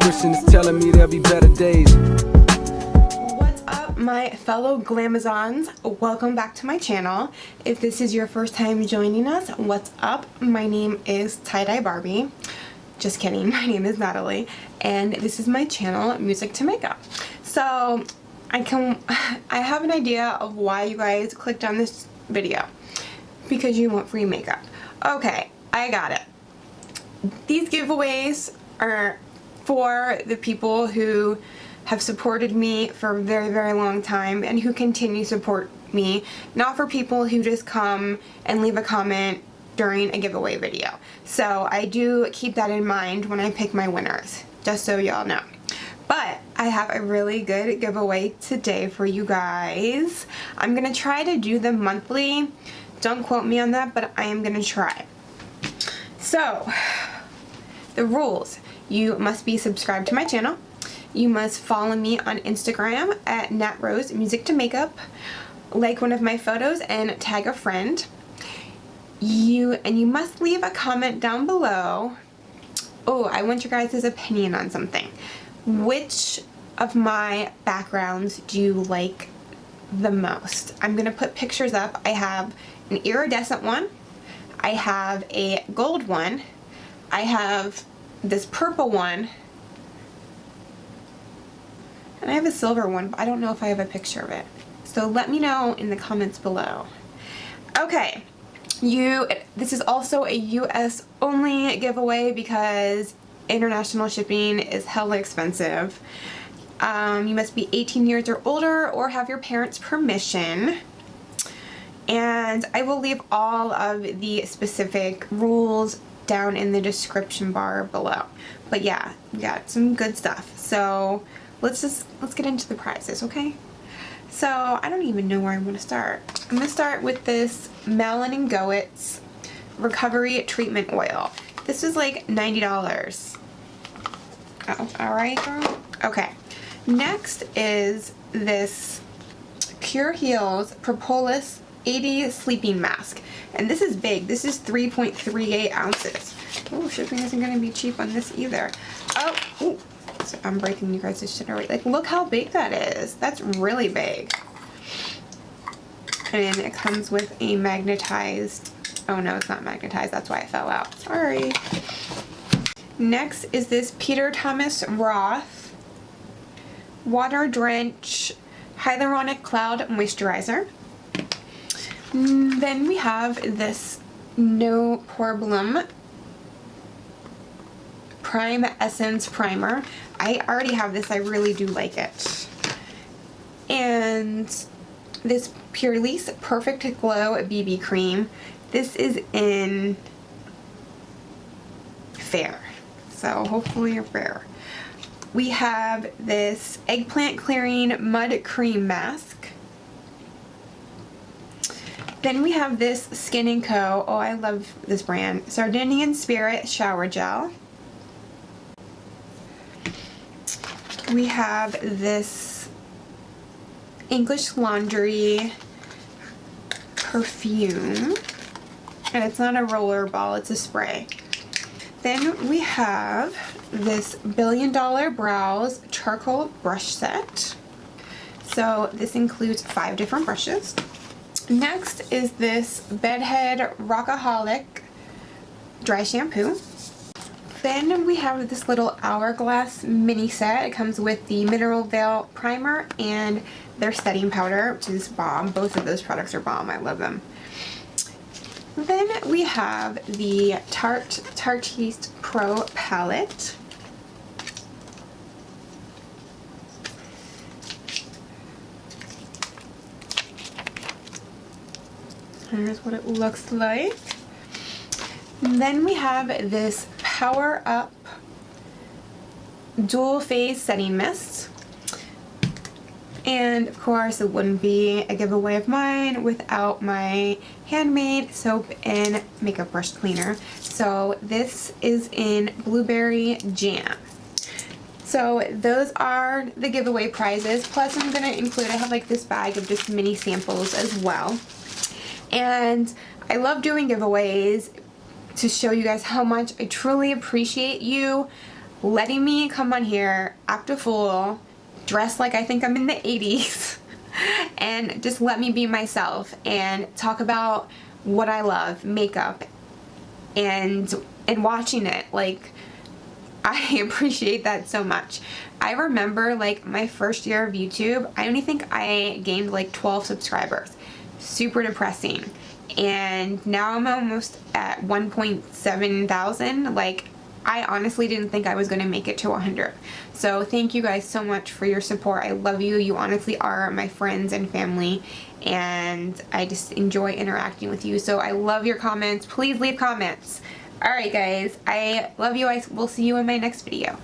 intuition is telling me there'll be better days. What's up, my fellow Glamazons? Welcome back to my channel. If this is your first time joining us, what's up? My name is Tie-Dye Barbie. Just kidding, my name is Natalie, and this is my channel, Music to Makeup. So I have an idea of why you guys clicked on this video. Because you want free makeup. Okay, I got it. These giveaways are for the people who have supported me for a very, very long time and who continue to support me, not for people who just come and leave a comment during a giveaway video. So I do keep that in mind when I pick my winners, just so y'all know. But I have a really good giveaway today for you guys. I'm gonna try to do them monthly. Don't quote me on that, but I am gonna try. So, the rules. You must be subscribed to my channel. You must follow me on Instagram at natrose_music2makeup. Like one of my photos and tag a friend. You must leave a comment down below. Oh, I want your guys' opinion on something. Which of my backgrounds do you like the most? I'm gonna put pictures up. I have an iridescent one. I have a gold one. I have this purple one. And I have a silver one, but I don't know if I have a picture of it. So let me know in the comments below. Okay. This is also a US only giveaway because international shipping is hella expensive. You must be 18 years or older or have your parents' permission. And I will leave all of the specific rules down in the description bar below. But yeah, we got some good stuff. So let's get into the prizes, okay? So I don't even know where I'm gonna start. I'm gonna start with this MALIN GOEZ Recovery Treatment Oil. This is like $90. Oh, alright girl. Okay. Next is this Pure Heals Propolis 80 Sleeping Mask. And this is big. This is 3.38 ounces. Oh, shipping isn't going to be cheap on this either. Oh, ooh. So I'm breaking you guys' shit already. Like, look how big that is. That's really big. And it comes with a magnetized... Oh no, it's not magnetized. That's why it fell out. Sorry. Next is this Peter Thomas Roth Water Drench Hyaluronic Cloud Moisturizer. Then we have this No POREBLEM Prime Essence Primer. I already have this. I really do like it. And this PURLISSE Perfect Glow BB Cream. This is in Fair. So hopefully you're fair. We have this Eggplant Clearing Mud Cream Mask. Then we have this Skin & Co. Oh, I love this brand. Sardinian Spirit Shower Gel. We have this English Laundry perfume. And it's not a roller ball, it's a spray. Then we have this Billion Dollar Brows Charcoal Brush Set. So this includes 5 different brushes. Next is this Bedhead Rockaholic Dry Shampoo. Then we have this little Hourglass mini set. It comes with the Mineral Veil Primer and their setting powder, which is bomb. Both of those products are bomb. I love them. Then we have the TARTEIST Pro Palette. Here's what it looks like. And then we have this Power Up Dual Phase Setting Mist. And of course it wouldn't be a giveaway of mine without my handmade soap and makeup brush cleaner. So this is in Blueberry Jam. So those are the giveaway prizes. Plus I'm going to include, I have like this bag of just mini samples as well. And I love doing giveaways to show you guys how much I truly appreciate you letting me come on here, act a fool, dress like I think I'm in the 80s, and just let me be myself and talk about what I love, makeup, and watching it. Like, I appreciate that so much. I remember like my first year of YouTube, I only think I gained like 12 subscribers. Super depressing. And now I'm almost at 1.7 thousand. Like, I honestly didn't think I was going to make it to 100. So thank you guys so much for your support. I love you. You honestly are my friends and family, and I just enjoy interacting with you. So I love your comments. Please leave comments. Alright guys, I love you. I will see you in my next video.